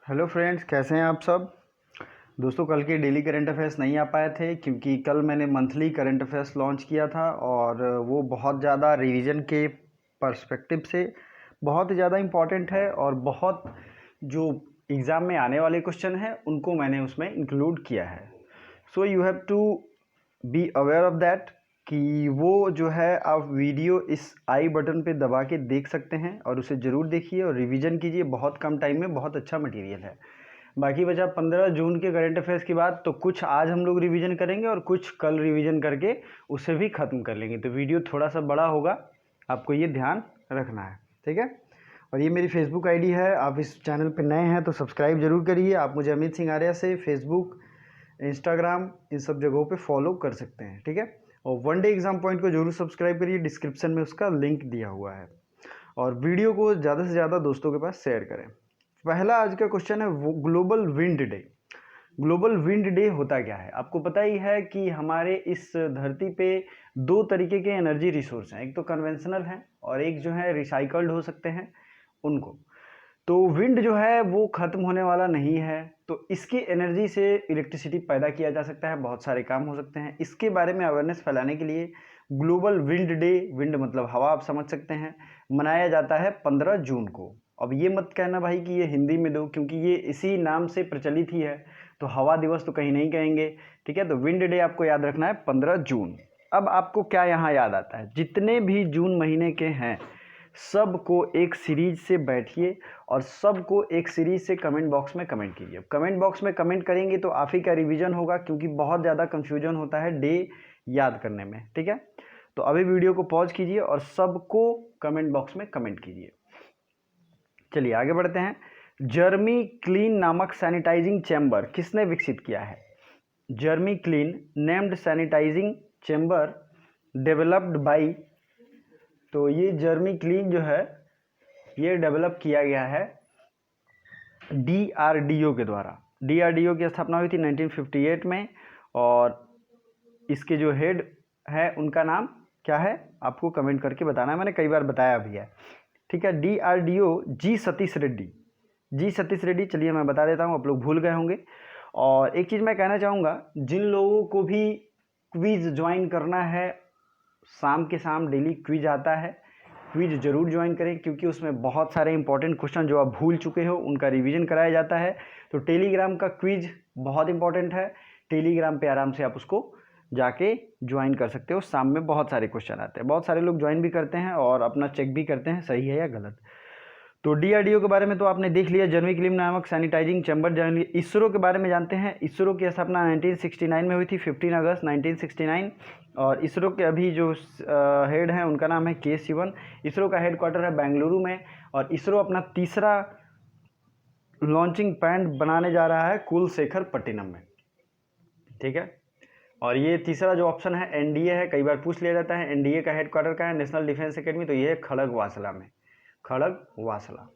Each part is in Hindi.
हेलो फ्रेंड्स, कैसे हैं आप सब। दोस्तों, कल के डेली करंट अफेयर्स नहीं आ पाए थे क्योंकि कल मैंने मंथली करंट अफेयर्स लॉन्च किया था और वो बहुत ज़्यादा रिवीजन के पर्सपेक्टिव से बहुत ज़्यादा इम्पॉर्टेंट है और बहुत जो एग्ज़ाम में आने वाले क्वेश्चन हैं उनको मैंने उसमें इंक्लूड किया है। So you have to be aware of that कि वो जो है आप वीडियो इस आई बटन पे दबा के देख सकते हैं और उसे ज़रूर देखिए और रिवीजन कीजिए। बहुत कम टाइम में बहुत अच्छा मटेरियल है। बाकी बचा 15 जून के करंट अफेयर्स की बात, तो कुछ आज हम लोग रिवीजन करेंगे और कुछ कल रिवीजन करके उसे भी ख़त्म कर लेंगे। तो वीडियो थोड़ा सा बड़ा होगा, आपको ये ध्यान रखना है, ठीक है। और ये मेरी फेसबुक आईडी है। आप इस चैनल पे नए हैं तो सब्सक्राइब जरूर करिए। आप मुझे अमित सिंह आर्या से फेसबुक, इंस्टाग्राम, इन सब जगहों पे फॉलो कर सकते हैं, ठीक है। और वन डे एग्ज़ाम पॉइंट को जरूर सब्सक्राइब करिए, डिस्क्रिप्शन में उसका लिंक दिया हुआ है। और वीडियो को ज़्यादा से ज़्यादा दोस्तों के पास शेयर करें। पहला आज का क्वेश्चन है वो global wind day. Global wind day होता क्या है? आपको पता ही है कि हमारे इस धरती पे दो तरीके के एनर्जी रिसोर्स हैं, एक तो कन्वेंशनल है और एक जो है रिसाइकल्ड हो सकते हैं उनको। तो विंड जो है वो ख़त्म होने वाला नहीं है, तो इसकी एनर्जी से इलेक्ट्रिसिटी पैदा किया जा सकता है, बहुत सारे काम हो सकते हैं। इसके बारे में अवेयरनेस फैलाने के लिए ग्लोबल विंड डे, विंड मतलब हवा, आप समझ सकते हैं, मनाया जाता है 15 जून को। अब ये मत कहना भाई कि ये हिंदी में दो, क्योंकि ये इसी नाम से प्रचलित ही है, तो हवा दिवस तो कहीं नहीं कहेंगे, ठीक है। तो विंड डे आपको याद रखना है 15 जून। अब आपको क्या यहाँ याद आता है? जितने भी जून महीने के हैं सबको एक सीरीज से बैठिए और सबको एक सीरीज से कमेंट बॉक्स में कमेंट कीजिए। कमेंट बॉक्स में कमेंट करेंगे तो आप ही का रिवीजन होगा, क्योंकि बहुत ज़्यादा कंफ्यूजन होता है डे याद करने में, ठीक है। तो अभी वीडियो को पॉज कीजिए और सबको कमेंट बॉक्स में कमेंट कीजिए। चलिए आगे बढ़ते हैं। जर्मी क्लीन नामक सैनिटाइजिंग चैम्बर किसने विकसित किया है? Germi Clean named sanitising chamber developed by, तो ये जर्मी क्लीन जो है ये डेवलप किया गया है DRDO के द्वारा। DRDO की स्थापना हुई थी 1958 में और इसके जो हेड है उनका नाम क्या है आपको कमेंट करके बताना है, मैंने कई बार बताया भी है, ठीक है। DRDO जी सतीश रेड्डी, जी सतीश रेड्डी। चलिए मैं बता देता हूँ, आप लोग भूल गए होंगे। और एक चीज़ मैं कहना चाहूँगा, जिन लोगों को भी क्विज़ ज्वाइन करना है, शाम के शाम डेली क्विज आता है, क्विज जरूर ज्वाइन करें, क्योंकि उसमें बहुत सारे इंपॉर्टेंट क्वेश्चन जो आप भूल चुके हो उनका रिवीजन कराया जाता है। तो टेलीग्राम का क्विज बहुत इंपॉर्टेंट है, टेलीग्राम पे आराम से आप उसको जाके ज्वाइन कर सकते हो। शाम में बहुत सारे क्वेश्चन आते हैं, बहुत सारे लोग ज्वाइन भी करते हैं और अपना चेक भी करते हैं सही है या गलत। तो DRDO के बारे में तो आपने देख लिया, जर्मी क्लीन नामक सैनिटाइजिंग चैम्बर जान लिया। इसरो के बारे में जानते हैं। इसरो की स्थापना 1969 में हुई थी, 15 अगस्त 1969। और इसरो के अभी जो हेड हैं उनका नाम है के सिवन। इसरो का हेडक्वार्टर है बेंगलुरु में और इसरो अपना तीसरा लॉन्चिंग पैड बनाने जा रहा है कुलशेखरपट्टिनम में, ठीक है। और ये तीसरा जो ऑप्शन है NDA है, कई बार पूछ लिया जाता है NDA का हेडक्वार्टर का है, नेशनल डिफेंस एकेडमी, तो ये है खड़गवासला में, खड़गवासला।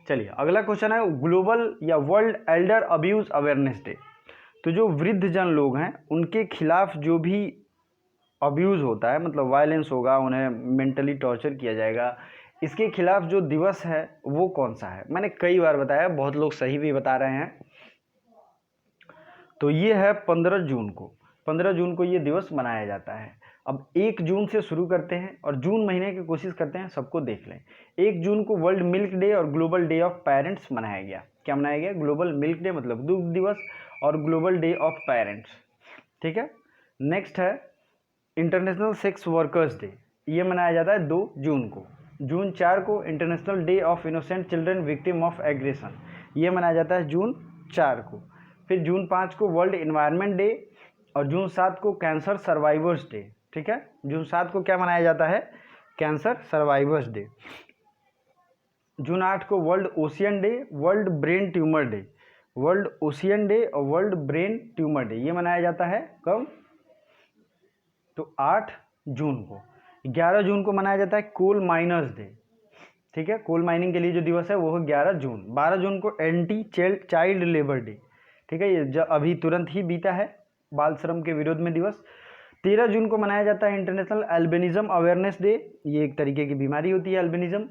चलिए अगला क्वेश्चन है ग्लोबल या world Elder abuse awareness day. तो जो वृद्ध जन लोग हैं उनके खिलाफ जो भी अब्यूज़ होता है, मतलब वायलेंस होगा, उन्हें मेंटली टॉर्चर किया जाएगा, इसके खिलाफ जो दिवस है वो कौन सा है? मैंने कई बार बताया, बहुत लोग सही भी बता रहे हैं। तो ये है 15 जून को। 15 जून को ये दिवस मनाया जाता है। अब 1 जून से शुरू करते हैं और जून महीने की कोशिश करते हैं सबको देख लें। 1 जून को वर्ल्ड मिल्क डे और ग्लोबल डे ऑफ पेरेंट्स मनाया गया। क्या मनाया गया? ग्लोबल मिल्क डे मतलब दुग्ध दिवस और ग्लोबल डे ऑफ पेरेंट्स, ठीक है। नेक्स्ट है इंटरनेशनल सेक्स वर्कर्स डे, ये मनाया जाता है 2 जून को। जून 4 को international day of innocent children victim of aggression, ये मनाया जाता है जून 4 को। फिर जून 5 को वर्ल्ड इन्वायरमेंट डे और जून 7 को कैंसर सर्वाइवर्स डे, ठीक है। जून 7 को क्या मनाया जाता है? Cancer survivors day. जून 8 को world ocean day, world brain tumour day, world ocean day और वर्ल्ड ब्रेन ट्यूमर डे, ये मनाया जाता है कब? तो 8 जून को। 11 जून को मनाया जाता है कोल माइनर्स डे, ठीक है। कोल माइनिंग के लिए जो दिवस है वो है 11 जून। 12 जून को एंटी चाइल्ड लेबर डे, ठीक है, ये अभी तुरंत ही बीता है, बाल श्रम के विरोध में दिवस। 13 जून को मनाया जाता है इंटरनेशनल एल्बिनिज्म अवेयरनेस डे, ये एक तरीके की बीमारी होती है एल्बिनिज्म।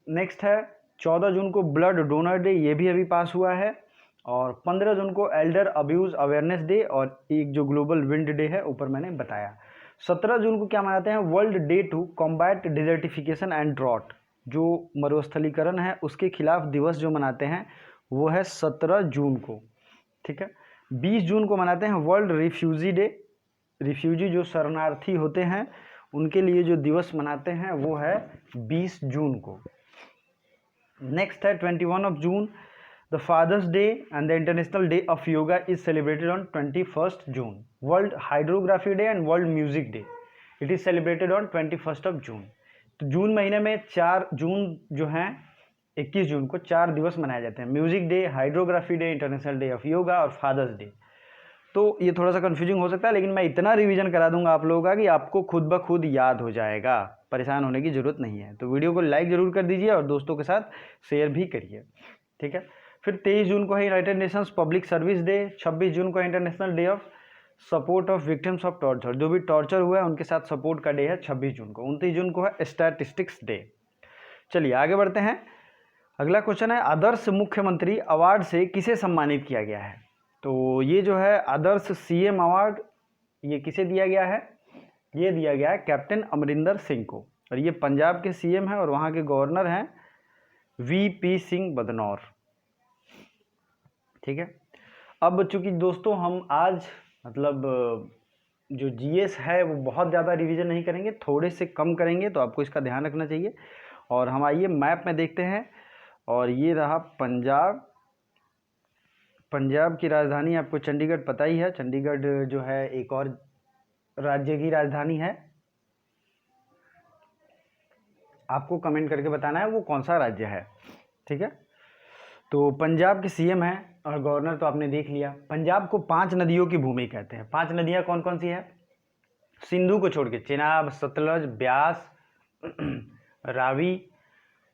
नेक्स्ट है 14 जून को ब्लड डोनर डे, ये भी अभी पास हुआ है। और 15 जून को एल्डर अब्यूज़ अवेयरनेस डे, और एक जो ग्लोबल विंड डे है ऊपर मैंने बताया। 17 जून को क्या मनाते हैं, world day to combat desertification and drought, जो मरुस्थलीकरण है उसके खिलाफ दिवस जो मनाते हैं वो है 17 जून को, ठीक है। 20 जून को मनाते हैं वर्ल्ड रिफ्यूजी डे, रिफ्यूजी जो शरणार्थी होते हैं उनके लिए जो दिवस मनाते हैं वो है 20 जून को। नेक्स्ट है 21 of June, the father's day and the international day of yoga is celebrated on 21 June. World hydrography day and world music day, it is celebrated on 21 of June. तो जून महीने में 4 जून जो हैं 21 जून को 4 दिवस मनाए जाते हैं, music day, hydrography day, international day of yoga और फादर्स डे। तो ये थोड़ा सा कन्फ्यूजिंग हो सकता है, लेकिन मैं इतना रिवीजन करा दूंगा आप लोगों का कि आपको खुद ब खुद याद हो जाएगा, परेशान होने की ज़रूरत नहीं है। तो वीडियो को लाइक ज़रूर कर दीजिए और दोस्तों के साथ शेयर भी करिए, ठीक है। फिर 23 जून को है United Nations public service day. 26 जून को है international day of support of victims of torture, जो भी टॉर्चर हुआ है उनके साथ सपोर्ट का डे है 26 जून को। 29 जून को है स्टैटिस्टिक्स डे। चलिए आगे बढ़ते हैं। अगला क्वेश्चन है, आदर्श मुख्यमंत्री अवार्ड से किसे सम्मानित किया गया है। तो ये जो है आदर्श सीएम अवार्ड, ये किसे दिया गया है, ये दिया गया है कैप्टन अमरिंदर सिंह को, और ये पंजाब के सीएम हैं और वहाँ के गवर्नर हैं वीपी सिंह बदनौर, ठीक है। अब चूंकि दोस्तों हम आज मतलब जो जीएस है वो बहुत ज़्यादा रिवीजन नहीं करेंगे, थोड़े से कम करेंगे, तो आपको इसका ध्यान रखना चाहिए। और हम आइए मैप में देखते हैं, और ये रहा पंजाब। पंजाब की राजधानी आपको चंडीगढ़ पता ही है, चंडीगढ़ जो है एक और राज्य की राजधानी है, आपको कमेंट करके बताना है वो कौन सा राज्य है, ठीक है। तो पंजाब के सीएम हैं और गवर्नर तो आपने देख लिया। पंजाब को 5 नदियों की भूमि कहते हैं। 5 नदियां कौन कौन सी है, सिंधु को छोड़ के चिनाब, सतलज, ब्यास, रावी,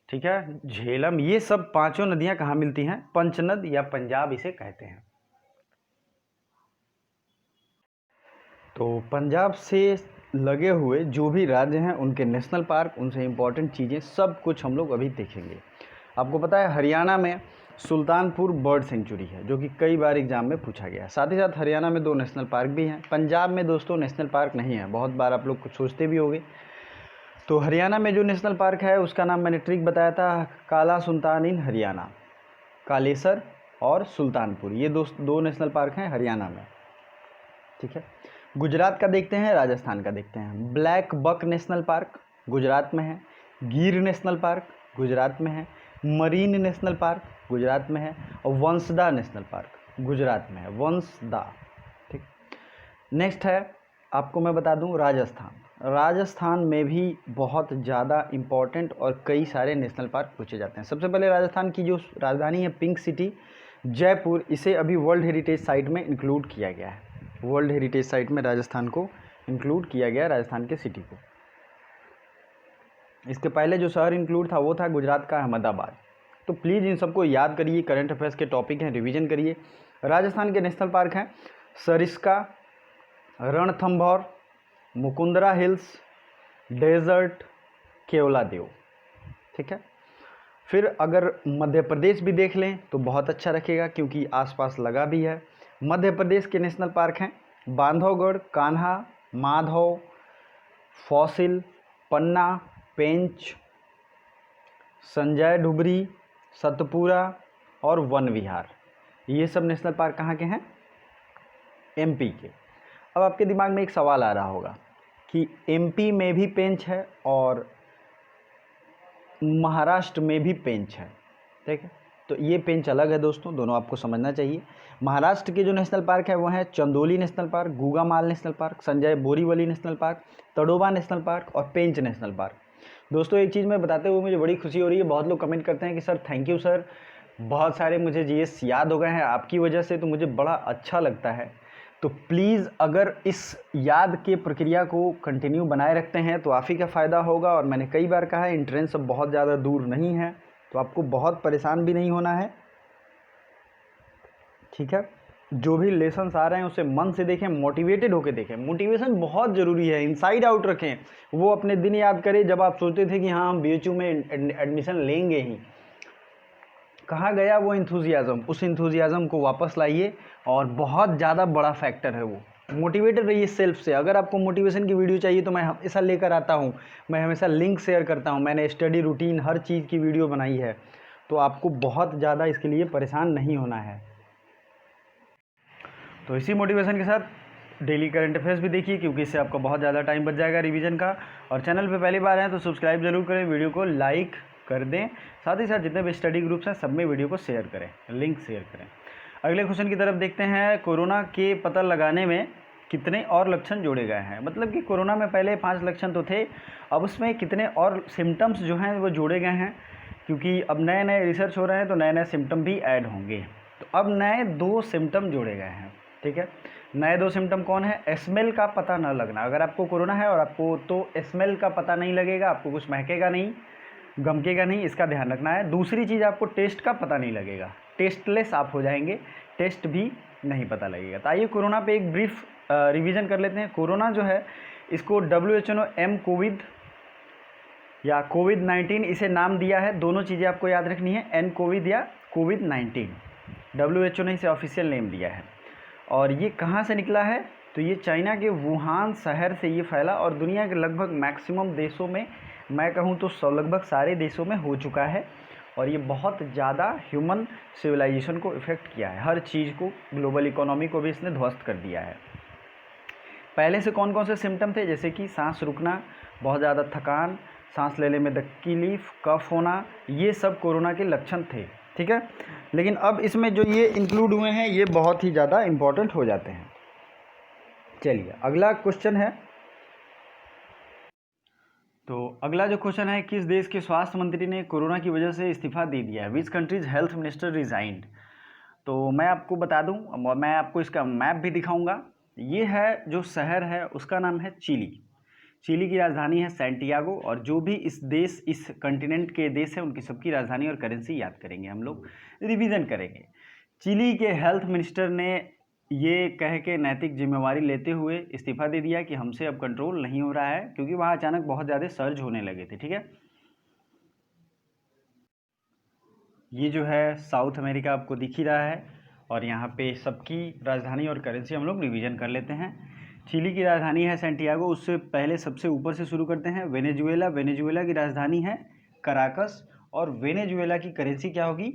ठीक है, झेलम, ये सब 5 नदियां कहाँ मिलती हैं, पंचनद या पंजाब इसे कहते हैं। तो पंजाब से लगे हुए जो भी राज्य हैं उनके नेशनल पार्क, उनसे इम्पॉर्टेंट चीज़ें सब कुछ हम लोग अभी देखेंगे। आपको पता है हरियाणा में सुल्तानपुर बर्ड सेंचुरी है, जो कि कई बार एग्जाम में पूछा गया है। साथ ही साथ हरियाणा में 2 नेशनल पार्क भी हैं। पंजाब में दोस्तों नेशनल पार्क नहीं है, बहुत बार आप लोग कुछ सोचते भी होंगे। तो हरियाणा में जो नेशनल पार्क है उसका नाम मैंने ट्रिक बताया था, काला सुल्तान इन हरियाणा, कालेसर और सुल्तानपुर, ये दो नेशनल पार्क हैं हरियाणा में, ठीक है। गुजरात का देखते हैं, राजस्थान का देखते हैं। Black buck national park Gujarat में है, गिर नेशनल पार्क गुजरात में है, मरीन नेशनल पार्क गुजरात में है, और वंसदा नेशनल पार्क गुजरात में है, वंसदा, ठीक। नेक्स्ट है, आपको मैं बता दूं राजस्थान। राजस्थान में भी बहुत ज़्यादा इम्पॉर्टेंट और कई सारे नेशनल पार्क पूछे जाते हैं। सबसे पहले राजस्थान की जो राजधानी है पिंक सिटी जयपुर, इसे अभी वर्ल्ड हेरिटेज साइट में इंक्लूड किया गया है। वर्ल्ड हेरिटेज साइट में राजस्थान को इंक्लूड किया गया, राजस्थान के सिटी को। इसके पहले जो शहर इंक्लूड था वो था गुजरात का अहमदाबाद। तो प्लीज़ इन सबको याद करिए, करंट अफेयर्स के टॉपिक हैं, रिवीजन करिए। राजस्थान के नेशनल पार्क हैं सरिस्का, रणथंभौर, मुकुंदरा हिल्स, डेजर्ट, केवलादेव, ठीक है। फिर अगर मध्य प्रदेश भी देख लें तो बहुत अच्छा रखेगा, क्योंकि आसपास लगा भी है। मध्य प्रदेश के नेशनल पार्क हैं बांधवगढ़, कान्हा, माधव, फॉसिल, पन्ना, पेंच, संजय ढुबरी, सतपुरा और वन विहार। ये सब नेशनल पार्क कहाँ के हैं, एमपी के। अब आपके दिमाग में एक सवाल आ रहा होगा कि एमपी में भी पेंच है और महाराष्ट्र में भी पेंच है, ठीक है। तो ये पेंच अलग है दोस्तों, दोनों आपको समझना चाहिए। महाराष्ट्र के जो नेशनल पार्क है वो है Chandoli national park, Gugamal national park, Sanjay Borivali national park, Tadoba national park और पेंच नेशनल पार्क। दोस्तों एक चीज़ मैं बताते हुए मुझे बड़ी खुशी हो रही है, बहुत लोग कमेंट करते हैं कि सर थैंक यू सर, बहुत सारे मुझे जीएस याद हो गए हैं आपकी वजह से, तो मुझे बड़ा अच्छा लगता है। तो प्लीज़ अगर इस याद के प्रक्रिया को कंटिन्यू बनाए रखते हैं तो आप ही का फ़ायदा होगा। और मैंने कई बार कहा है एंट्रेंस अब बहुत ज़्यादा दूर नहीं है, तो आपको बहुत परेशान भी नहीं होना है, ठीक है। जो भी लेसन्स आ रहे हैं उसे मन से देखें, मोटिवेटेड होकर देखें। मोटिवेशन बहुत ज़रूरी है, इनसाइड आउट रखें। वो अपने दिन याद करें जब आप सोचते थे कि हाँ हम बीएचयू में एडमिशन लेंगे ही, कहाँ गया वो इंथुजियाज़म, उस इंथुजियाज़म को वापस लाइए। और बहुत ज़्यादा बड़ा फैक्टर है वो, मोटिवेटेड रहिए सेल्फ से। अगर आपको मोटिवेशन की वीडियो चाहिए तो मैं हमेशा लेकर आता हूँ, मैं हमेशा लिंक शेयर करता हूँ, मैंने स्टडी रूटीन हर चीज़ की वीडियो बनाई है, तो आपको बहुत ज़्यादा इसके लिए परेशान नहीं होना है। तो इसी मोटिवेशन के साथ डेली करंट अफेयर्स भी देखिए, क्योंकि इससे आपका बहुत ज़्यादा टाइम बच जाएगा रिवीजन का। और चैनल पे पहली बार हैं तो सब्सक्राइब जरूर करें, वीडियो को लाइक कर दें, साथ ही साथ जितने भी स्टडी ग्रुप्स हैं सब में वीडियो को शेयर करें, लिंक शेयर करें। अगले क्वेश्चन की तरफ देखते हैं। कोरोना के पता लगाने में कितने और लक्षण जोड़े गए हैं? मतलब कि कोरोना में पहले 5 लक्षण तो थे, अब उसमें कितने और सिम्टम्स जो हैं वो जोड़े गए हैं, क्योंकि अब नए नए रिसर्च हो रहे हैं तो नए नए सिम्टम भी ऐड होंगे। तो अब नए 2 सिम्टम जोड़े गए हैं, ठीक है। नए 2 सिम्टम कौन है? स्मेल का पता न लगना। अगर आपको कोरोना है और आपको तो स्मेल का पता नहीं लगेगा, आपको कुछ महकेगा नहीं, गमकेगा नहीं, इसका ध्यान रखना है। दूसरी चीज़, आपको टेस्ट का पता नहीं लगेगा, टेस्टलेस आप हो जाएंगे, टेस्ट भी नहीं पता लगेगा। तो आइए कोरोना पे एक ब्रीफ रिवीजन कर लेते हैं। कोरोना जो है इसको WHO ने एम कोविड या कोविड-19 इसे नाम दिया है। दोनों चीज़ें आपको याद रखनी है, एन कोविड या कोविड-19, WHO ने इसे ऑफिशियल नेम दिया है। और ये कहाँ से निकला है? तो ये चाइना के वुहान शहर से ये फैला और दुनिया के लगभग मैक्सिमम देशों में, मैं कहूँ तो लगभग सारे देशों में हो चुका है। और ये बहुत ज़्यादा ह्यूमन सिविलाइजेशन को इफ़ेक्ट किया है, हर चीज़ को, ग्लोबल इकोनॉमी को भी इसने ध्वस्त कर दिया है। पहले से कौन कौन से सिम्टम थे? जैसे कि सांस रुकना, बहुत ज़्यादा थकान, सांस लेने में तकलीफ, कफ होना, ये सब कोरोना के लक्षण थे, ठीक है। लेकिन अब इसमें जो ये इंक्लूड हुए हैं ये बहुत ही ज़्यादा इम्पॉर्टेंट हो जाते हैं। चलिए अगला क्वेश्चन है। तो अगला जो क्वेश्चन है, किस देश के स्वास्थ्य मंत्री ने कोरोना की वजह से इस्तीफा दे दिया है? Which country's health minister resigned? तो मैं आपको बता दूं, मैं आपको इसका मैप भी दिखाऊंगा। ये है जो शहर है उसका नाम है चिली। चिली की राजधानी है सैंटियागो। और जो भी इस कंटिनेंट के देश हैं उनकी सबकी राजधानी और करेंसी याद करेंगे, हम लोग रिवीजन करेंगे। चिली के हेल्थ मिनिस्टर ने ये कह के नैतिक जिम्मेवारी लेते हुए इस्तीफा दे दिया कि हमसे अब कंट्रोल नहीं हो रहा है, क्योंकि वहाँ अचानक बहुत ज़्यादा सर्ज होने लगे थे, ठीक है। ये जो है साउथ अमेरिका आपको दिख ही रहा है, और यहाँ पे सबकी राजधानी और करेंसी हम लोग रिवीजन कर लेते हैं। चिली की राजधानी है सैंटियागो। उससे पहले सबसे ऊपर से शुरू करते हैं, वेनेजुएला। वेनेजुएला की राजधानी है कराकस। और वेनेजुएला की करेंसी क्या होगी?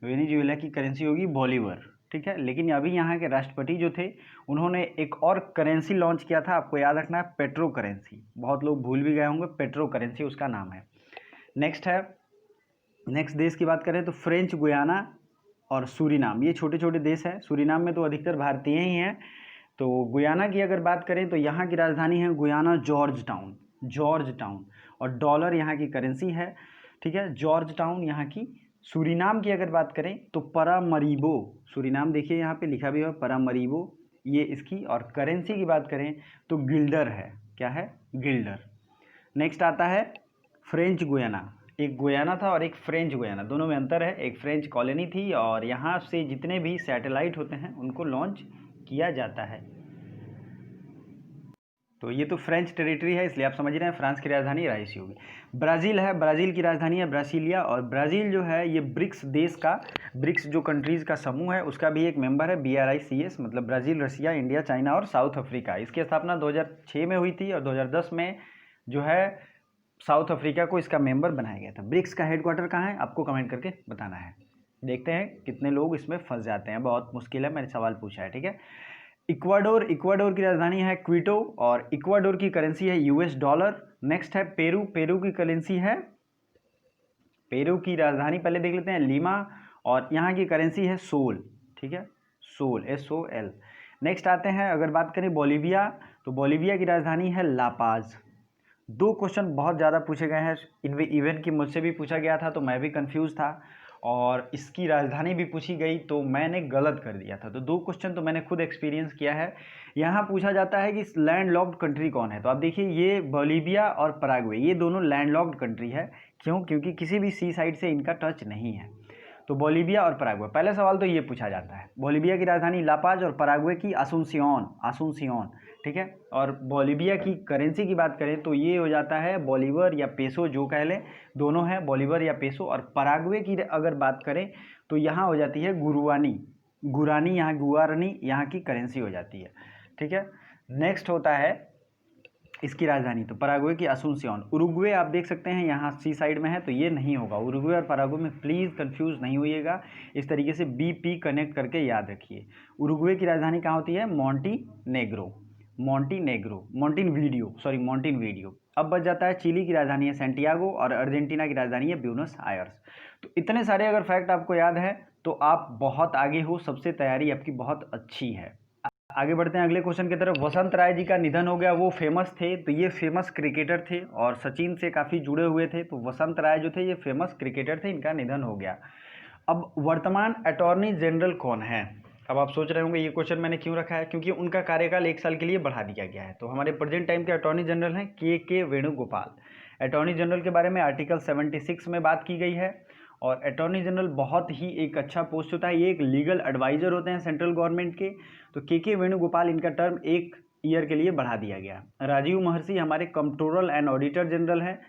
वेनेजुएला की करेंसी होगी बोलीवर, ठीक है। लेकिन अभी यहाँ के राष्ट्रपति जो थे उन्होंने एक और करेंसी लॉन्च किया था, आपको याद रखना है, पेट्रो करेंसी। बहुत लोग भूल भी गए होंगे, पेट्रो करेंसी उसका नाम है। नेक्स्ट देश की बात करें तो फ्रेंच गुयाना और सूरीनाम, ये छोटे छोटे देश हैं। सूरीनाम में तो अधिकतर भारतीय ही हैं। तो गुयाना की अगर बात करें तो यहाँ की राजधानी है गुयाना जॉर्ज टाउन। और डॉलर यहाँ की करेंसी है, ठीक है, जॉर्ज टाउन यहाँ की। सूरीनाम की अगर बात करें तो परामरीबो, सूरीनाम देखिए यहाँ पे लिखा भी है परामरीबो, ये इसकी। और करेंसी की बात करें तो गिल्डर है, क्या है? गिल्डर। नेक्स्ट आता है फ्रेंच गुयाना। एक गुयाना था और एक फ्रेंच गुयाना, दोनों में अंतर है। एक फ्रेंच कॉलोनी थी और यहाँ से जितने भी सैटेलाइट होते हैं उनको लॉन्च किया जाता है। तो ये तो फ्रेंच टेरिटरी है, इसलिए आप समझ रहे हैं फ्रांस की राजधानी राइसी होगी। ब्राज़ील है, ब्राज़ील की राजधानी है ब्रासिलिया। और ब्राज़ील जो है ये ब्रिक्स देश का, ब्रिक्स जो कंट्रीज़ का समूह है उसका भी एक मेंबर है, BRICS, मतलब ब्राज़ील, रसिया, इंडिया, चाइना और साउथ अफ्रीका। इसकी स्थापना 2006 में हुई थी और 2010 में जो है साउथ अफ्रीका को इसका मेंबर बनाया गया था। ब्रिक्स का हेडक्वार्टर कहाँ है आपको कमेंट करके बताना है। देखते हैं कितने लोग इसमें फंस जाते हैं, बहुत मुश्किल है, मैंने सवाल पूछा है, ठीक है। इक्वाडोर की राजधानी है क्विटो और इक्वाडोर की करेंसी है US डॉलर। नेक्स्ट है पेरू की करेंसी है, पेरू की राजधानी पहले देख लेते हैं, लीमा। और यहाँ की करेंसी है सोल, ठीक है, सोल, SOL। नेक्स्ट आते हैं, अगर बात करें बोलीविया, तो बोलीविया की राजधानी है लापाज। 2 क्वेश्चन बहुत ज़्यादा पूछे गए हैं, इवन कि मुझसे भी पूछा गया था तो मैं भी कंफ्यूज था, और इसकी राजधानी भी पूछी गई तो मैंने गलत कर दिया था। तो 2 क्वेश्चन तो मैंने खुद एक्सपीरियंस किया है। यहाँ पूछा जाता है कि लैंडलॉक्ड कंट्री कौन है, तो आप देखिए ये बोलीविया और पराग्वे, ये दोनों लैंडलॉक्ड कंट्री है। क्यों? क्योंकि किसी भी सी साइड से इनका टच नहीं है। तो बोलीविया और पराग्वे, पहले सवाल तो ये पूछा जाता है, बोलीविया की राजधानी लापाज और पराग्वे की आसुनसियोन, ठीक है। और बोलीविया की करेंसी की बात करें तो ये हो जाता है बोलीवर या पेसो, जो कह लें, दोनों है बोलीवर या पेसो। और पराग्वे की अगर बात करें तो यहाँ हो जाती है गुरानी, यहाँ गुआरनी यहाँ की करेंसी हो जाती है, ठीक है। नेक्स्ट होता है इसकी राजधानी, तो पराग्वे की आसुनसियोन। उरुग्वे आप देख सकते हैं यहाँ सी साइड में है, तो ये नहीं होगा। उरुग्वे और पराग्वे में प्लीज़ कंफ्यूज नहीं होइएगा, इस तरीके से BP कनेक्ट करके याद रखिए। उरुग्वे की राजधानी कहाँ होती है? मोंटेवीडियो। अब बच जाता है चिली की राजधानी है सैंटियागो और अर्जेंटीना की राजधानी है ब्यूनस आयर्स। तो इतने सारे अगर फैक्ट आपको याद है तो आप बहुत आगे हो, सबसे तैयारी आपकी बहुत अच्छी है। आगे बढ़ते हैं अगले क्वेश्चन की तरफ। वसंत राय जी का निधन हो गया, वो फेमस थे, तो ये फेमस क्रिकेटर थे और सचिन से काफ़ी जुड़े हुए थे, तो वसंत राय जो थे ये फेमस क्रिकेटर थे, इनका निधन हो गया। अब वर्तमान अटॉर्नी जनरल कौन है? अब आप सोच रहे होंगे ये क्वेश्चन मैंने क्यों रखा है, क्योंकि उनका कार्यकाल 1 साल के लिए बढ़ा दिया गया है। तो हमारे प्रेजेंट टाइम के अटॉर्नी जनरल हैं के वेणुगोपाल। अटॉर्नी जनरल के बारे में आर्टिकल 76 में बात की गई है। और अटॉर्नी जनरल बहुत ही एक अच्छा पोस्ट होता है, ये एक लीगल एडवाइज़र होते हैं सेंट्रल गवर्नमेंट के। तो के वेणुगोपाल, इनका टर्म 1 ईयर के लिए बढ़ा दिया गया। राजीव महर्षि हमारे कंट्रोलर एंड ऑडिटर जनरल हैं,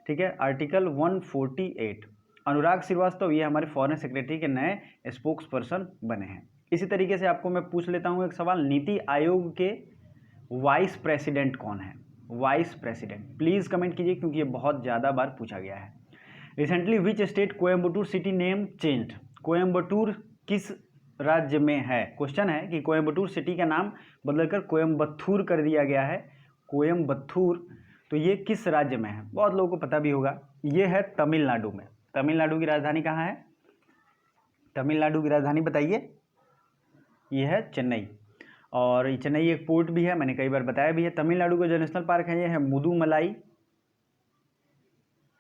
ठीक है, आर्टिकल 148। अनुराग श्रीवास्तव ये हमारे फॉरेन सेक्रेटरी के नए स्पोक्स पर्सन बने हैं। इसी तरीके से आपको मैं पूछ लेता हूँ एक सवाल, नीति आयोग के वाइस प्रेसिडेंट कौन है? वाइस प्रेसिडेंट प्लीज़ कमेंट कीजिए, क्योंकि ये बहुत ज़्यादा बार पूछा गया है। Recently which state Coimbatore city name changed? Coimbatore किस राज्य में है? क्वेश्चन है कि कोयम्बटूर सिटी का नाम बदलकर कोयम्बथूर कर दिया गया है, कोयम्बथूर। तो ये किस राज्य में है? बहुत लोगों को पता भी होगा, ये है तमिलनाडु में। तमिलनाडु की राजधानी कहाँ है? तमिलनाडु की राजधानी बताइए। ये है चेन्नई, और ये चेन्नई एक पोर्ट भी है, मैंने कई बार बताया भी है। तमिलनाडु का जो नेशनल पार्क है ये है मुदुमलाई,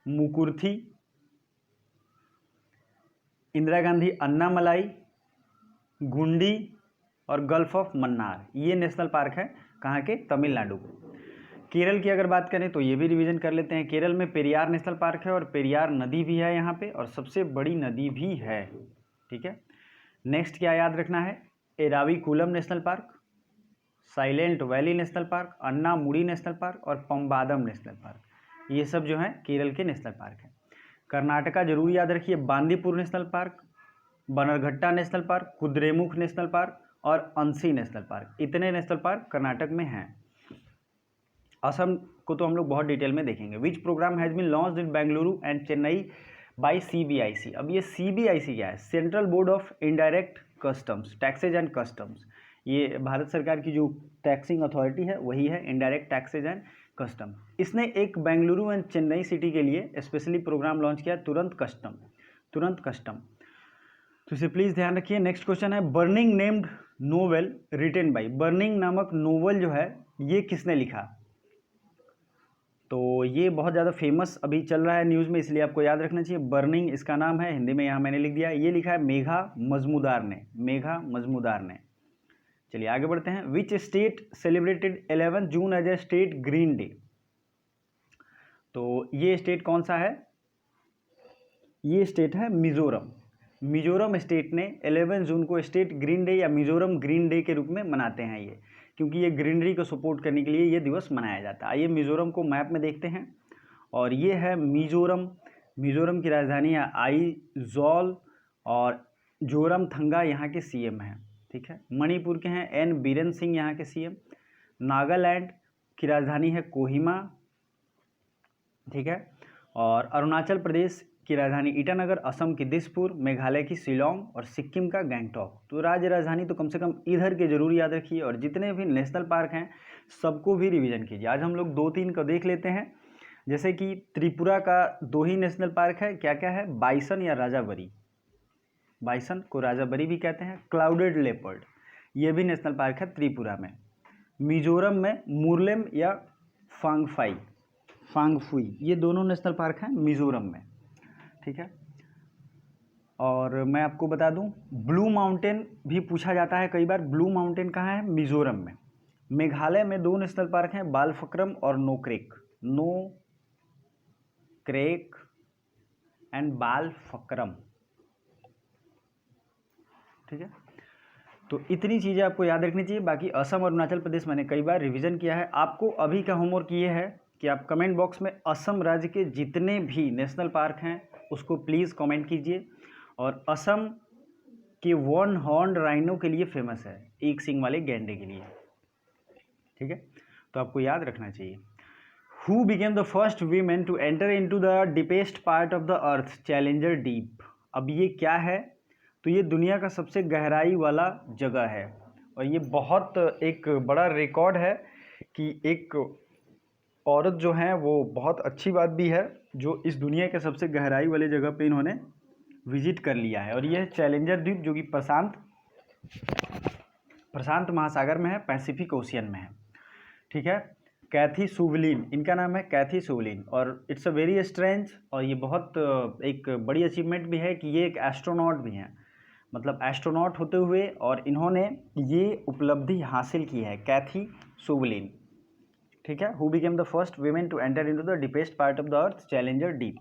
मुकुर्थी, इंदिरा गांधी अन्नामलाई, गुंडी और गल्फ ऑफ मन्नार, ये नेशनल पार्क है कहाँ के? तमिलनाडु। केरल की अगर बात करें तो ये भी रिवीजन कर लेते हैं। केरल में पेरियार नेशनल पार्क है और पेरियार नदी भी है यहाँ पे, और सबसे बड़ी नदी भी है, ठीक है। नेक्स्ट क्या याद रखना है? Eravikulam national park, silent valley national park, Anamudi national park और पंबादम नेशनल पार्क, ये सब जो है केरल के नेशनल पार्क हैं। कर्नाटका जरूर याद रखिए, Bandipur national park, Bannerghatta national park, Kudremukh national park और अंसी नेशनल पार्क, इतने नेशनल पार्क कर्नाटक में हैं। असम को तो हम लोग बहुत डिटेल में देखेंगे। Which programme has been launched in Bengaluru and Chennai by CBIC? अब ये CBIC क्या है? Central board of indirect customs, taxes and customs. ये भारत सरकार की जो टैक्सिंग अथॉरिटी है वही है इनडायरेक्ट टैक्सेज एंड कस्टम। इसने एक बेंगलुरु एंड चेन्नई सिटी के लिए स्पेशली प्रोग्राम लॉन्च किया, तुरंत कस्टम। तो इसे प्लीज़ ध्यान रखिए। नेक्स्ट क्वेश्चन है, burning named novel written by, burning नामक नोवेल जो है ये किसने लिखा? तो ये बहुत ज़्यादा फेमस अभी चल रहा है न्यूज़ में, इसलिए आपको याद रखना चाहिए। बर्निंग इसका नाम है, हिंदी में यहाँ मैंने लिख दिया, ये लिखा है मेघा मजमुदार ने। चलिए आगे बढ़ते हैं। Which state celebrated 11 June as a state green day? तो ये स्टेट कौन सा है? ये स्टेट है मिजोरम। मिजोरम स्टेट ने 11 जून को स्टेट ग्रीन डे या मिजोरम ग्रीन डे के रूप में मनाते हैं ये, क्योंकि ये ग्रीनरी को सपोर्ट करने के लिए ये दिवस मनाया जाता है। आइए मिजोरम को मैप में देखते हैं, और ये है मिजोरम। मिजोरम की राजधानी है आइजॉल और जोरमथंगा यहाँ के CM हैं, ठीक है। मणिपुर के हैं N बीरेन सिंह यहाँ के CM। नागालैंड की राजधानी है कोहिमा, ठीक है। और अरुणाचल प्रदेश की राजधानी ईटानगर, असम की दिसपुर, मेघालय की शिलोंग और सिक्किम का गैंगटॉक। तो राज्य राजधानी तो कम से कम इधर के जरूर याद रखिए, और जितने भी नेशनल पार्क हैं सबको भी रिवीजन कीजिए। आज हम लोग 2-3 को देख लेते हैं, जैसे कि त्रिपुरा का 2 ही नेशनल पार्क है, क्या क्या है? बाइसन या राजाबरी, बाइसन को राजाबरी भी कहते हैं। क्लाउडेड लेपर्ड ये भी नेशनल पार्क है त्रिपुरा में। मिजोरम में मुरलेम या फांगफुई ये दोनों नेशनल पार्क हैं मिजोरम में, ठीक है। और मैं आपको बता दूं, ब्लू माउंटेन भी पूछा जाता है कई बार। ब्लू माउंटेन कहाँ है? मिजोरम में। मेघालय में 2 नेशनल पार्क हैं, बालफक्रम और नोक्रेक एंड बालफक्रम, ठीक है, तो इतनी चीज़ें आपको याद रखनी चाहिए। बाकी असम और अरुणाचल प्रदेश मैंने कई बार रिवीजन किया है। आपको अभी का होमवर्क ये है कि आप कमेंट बॉक्स में असम राज्य के जितने भी नेशनल पार्क हैं उसको प्लीज़ कमेंट कीजिए। और असम के वन हॉर्न राइनो के लिए फेमस है, एक सींग वाले गैंडे के लिए, ठीक है, तो आपको याद रखना चाहिए। Who became the first women to enter into the deepest part of the earth, Challenger Deep. अब ये क्या है, तो ये दुनिया का सबसे गहराई वाला जगह है और ये बहुत एक बड़ा रिकॉर्ड है कि एक औरत जो है वो, बहुत अच्छी बात भी है, जो इस दुनिया के सबसे गहराई वाले जगह पे इन्होंने विजिट कर लिया है। और ये चैलेंजर द्वीप जो कि प्रशांत महासागर में है, पैसिफिक ओशियन में है, ठीक है। कैथी सुवलिन इनका नाम है, कैथी सुवलिन, और इट्स अ वेरी स्ट्रेंज, और ये बहुत एक बड़ी अचीवमेंट भी है कि ये एक एस्ट्रोनॉट भी हैं, मतलब एस्ट्रोनॉट होते हुए और इन्होंने ये उपलब्धि हासिल की है, कैथी सुवलिन, ठीक है। Who became the first women to enter into the deepest part of the earth, Challenger Deep,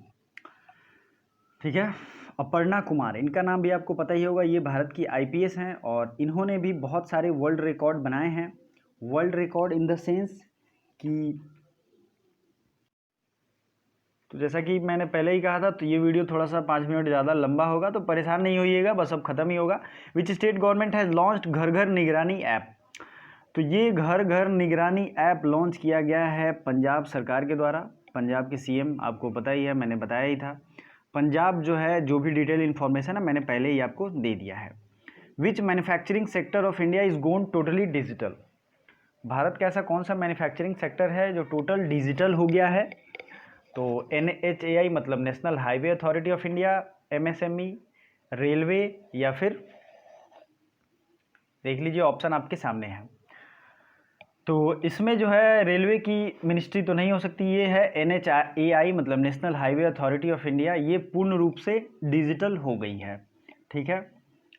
ठीक है। अपर्णा कुमार इनका नाम भी आपको पता ही होगा, ये भारत की आईपीएस हैं और इन्होंने भी बहुत सारे वर्ल्ड रिकॉर्ड बनाए हैं। World record in the sense कि, तो जैसा कि मैंने पहले ही कहा था, तो ये वीडियो थोड़ा सा 5 मिनट ज़्यादा लंबा होगा, तो परेशान नहीं होइएगा, बस अब ख़त्म ही होगा। Which state government has launched घर घर निगरानी ऐप। तो ये घर घर निगरानी ऐप लॉन्च किया गया है पंजाब सरकार के द्वारा। पंजाब के सीएम आपको पता ही है, मैंने बताया ही था। पंजाब जो है, जो भी डिटेल इन्फॉर्मेशन है मैंने पहले ही आपको दे दिया है। Which manufacturing sector of India is gone totally digital. Bharat का ऐसा कौन सा मैन्युफैक्चरिंग सेक्टर है जो टोटल डिजिटल हो गया है? तो NHAI मतलब national highway authority of India, MSME, railway, या फिर देख लीजिए ऑप्शन आपके सामने है। तो इसमें जो है रेलवे की मिनिस्ट्री तो नहीं हो सकती, ये है NHAI मतलब national highway authority of India, ये पूर्ण रूप से डिजिटल हो गई है, ठीक है।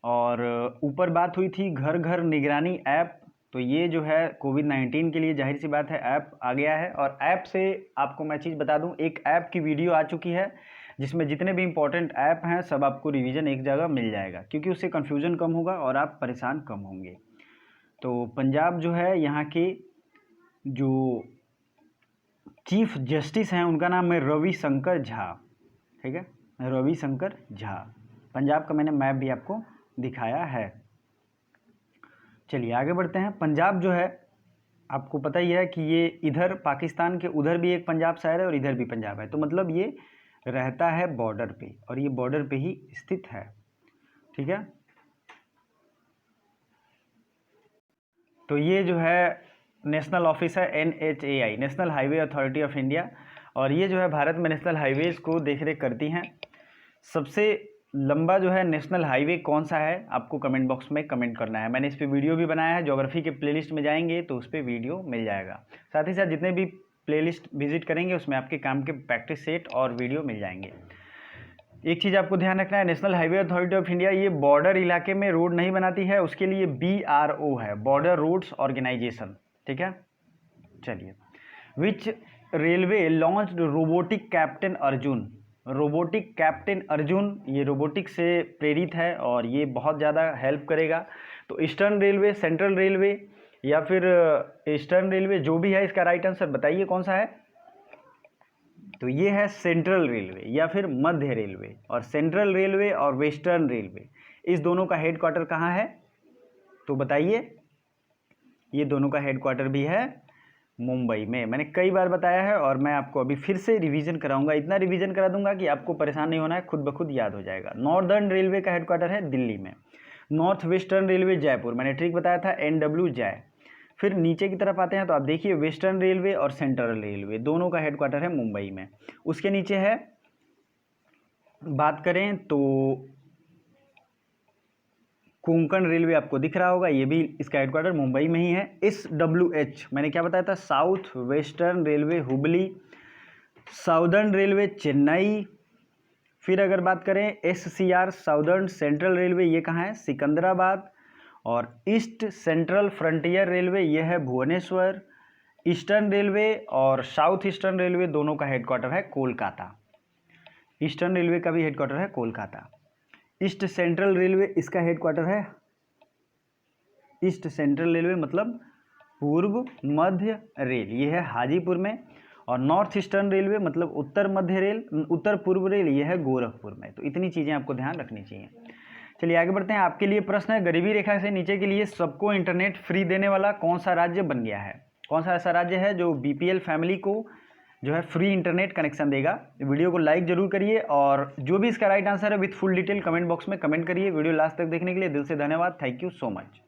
और ऊपर बात हुई थी घर घर निगरानी ऐप, तो ये जो है कोविड-19 के लिए जाहिर सी बात है ऐप आ गया है। और ऐप से आपको मैं चीज़ बता दूं, एक ऐप की वीडियो आ चुकी है जिसमें जितने भी इंपॉर्टेंट ऐप हैं सब आपको रिवीजन एक जगह मिल जाएगा, क्योंकि उससे कन्फ्यूज़न कम होगा और आप परेशान कम होंगे। तो पंजाब जो है, यहाँ के जो चीफ जस्टिस हैं उनका नाम है रविशंकर झा, ठीक है, रविशंकर झा। पंजाब का मैंने मैप भी आपको दिखाया है। चलिए आगे बढ़ते हैं। पंजाब जो है आपको पता ही है कि ये इधर पाकिस्तान के उधर भी एक पंजाब शहर है और इधर भी पंजाब है, तो मतलब ये रहता है बॉर्डर पे और ये बॉर्डर पे ही स्थित है, ठीक है। तो ये जो है नेशनल ऑफिस है NHAI, national highway authority of India, और ये जो है भारत में नेशनल हाईवेज़ को देखरेख करती हैं। सबसे लंबा जो है नेशनल हाईवे कौन सा है, आपको कमेंट बॉक्स में कमेंट करना है। मैंने इस पर वीडियो भी बनाया है, ज्योग्राफी के प्लेलिस्ट में जाएंगे तो उस पर वीडियो मिल जाएगा। साथ ही साथ जितने भी प्लेलिस्ट विजिट करेंगे उसमें आपके काम के प्रैक्टिस सेट और वीडियो मिल जाएंगे। एक चीज़ आपको ध्यान रखना है, national highway authority of India ये बॉर्डर इलाके में रोड नहीं बनाती है, उसके लिए BRO है, बॉर्डर रोड्स ऑर्गेनाइजेशन, ठीक है। चलिए, विच railway launched robotic captain Arjun. Robotic captain Arjun ये रोबोटिक से प्रेरित है और ये बहुत ज़्यादा हेल्प करेगा। तो ईस्टर्न रेलवे, सेंट्रल रेलवे या फिर ईस्टर्न रेलवे, जो भी है इसका राइट आंसर बताइए कौन सा है। तो ये है सेंट्रल रेलवे या फिर मध्य रेलवे। और सेंट्रल रेलवे और वेस्टर्न रेलवे, इस दोनों का हेडक्वार्टर कहाँ है, तो बताइए। ये दोनों का हेडक्वार्टर भी है मुंबई में। मैंने कई बार बताया है और मैं आपको अभी फिर से रिवीजन कराऊंगा, इतना रिवीजन करा दूंगा कि आपको परेशान नहीं होना है, खुद ब खुद याद हो जाएगा। नॉर्दर्न रेलवे का हेडक्वार्टर है दिल्ली में। नॉर्थ वेस्टर्न रेलवे जयपुर, मैंने ट्रिक बताया था, NW जय। फिर नीचे की तरफ आते हैं तो आप देखिए वेस्टर्न रेलवे और सेंट्रल रेलवे दोनों का हेडक्वार्टर है मुंबई में। उसके नीचे है, बात करें तो कोंकण रेलवे आपको दिख रहा होगा, ये भी इसका हेडक्वार्टर मुंबई में ही है। SWH मैंने क्या बताया था, south western railway Hubli. Southern railway Chennai. फिर अगर बात करें SCR साउदर्न सेंट्रल रेलवे, ये कहाँ है, सिकंदराबाद। और ईस्ट सेंट्रल फ्रंटियर रेलवे ये है भुवनेश्वर। ईस्टर्न रेलवे और साउथ ईस्टर्न रेलवे दोनों का हेडक्वार्टर है कोलकाता। ईस्टर्न रेलवे का भी हेडक्वार्टर है कोलकाता। ईस्ट सेंट्रल रेलवे इसका हेडक्वार्टर है ईस्ट सेंट्रल रेलवे मतलब पूर्व मध्य रेल, ये है हाजीपुर में। और नॉर्थ ईस्टर्न रेलवे मतलब उत्तर मध्य रेल, उत्तर पूर्व रेल, ये है गोरखपुर में। तो इतनी चीज़ें आपको ध्यान रखनी चाहिए। चलिए आगे बढ़ते हैं। आपके लिए प्रश्न है, गरीबी रेखा से नीचे के लिए सबको इंटरनेट फ्री देने वाला कौन सा राज्य बन गया है? कौन सा ऐसा राज्य है जो बीपीएल फैमिली को जो है फ्री इंटरनेट कनेक्शन देगा? वीडियो को लाइक जरूर करिए और जो भी इसका राइट आंसर है with full detail comment box में कमेंट करिए। वीडियो लास्ट तक देखने के लिए दिल से धन्यवाद। Thank you so much.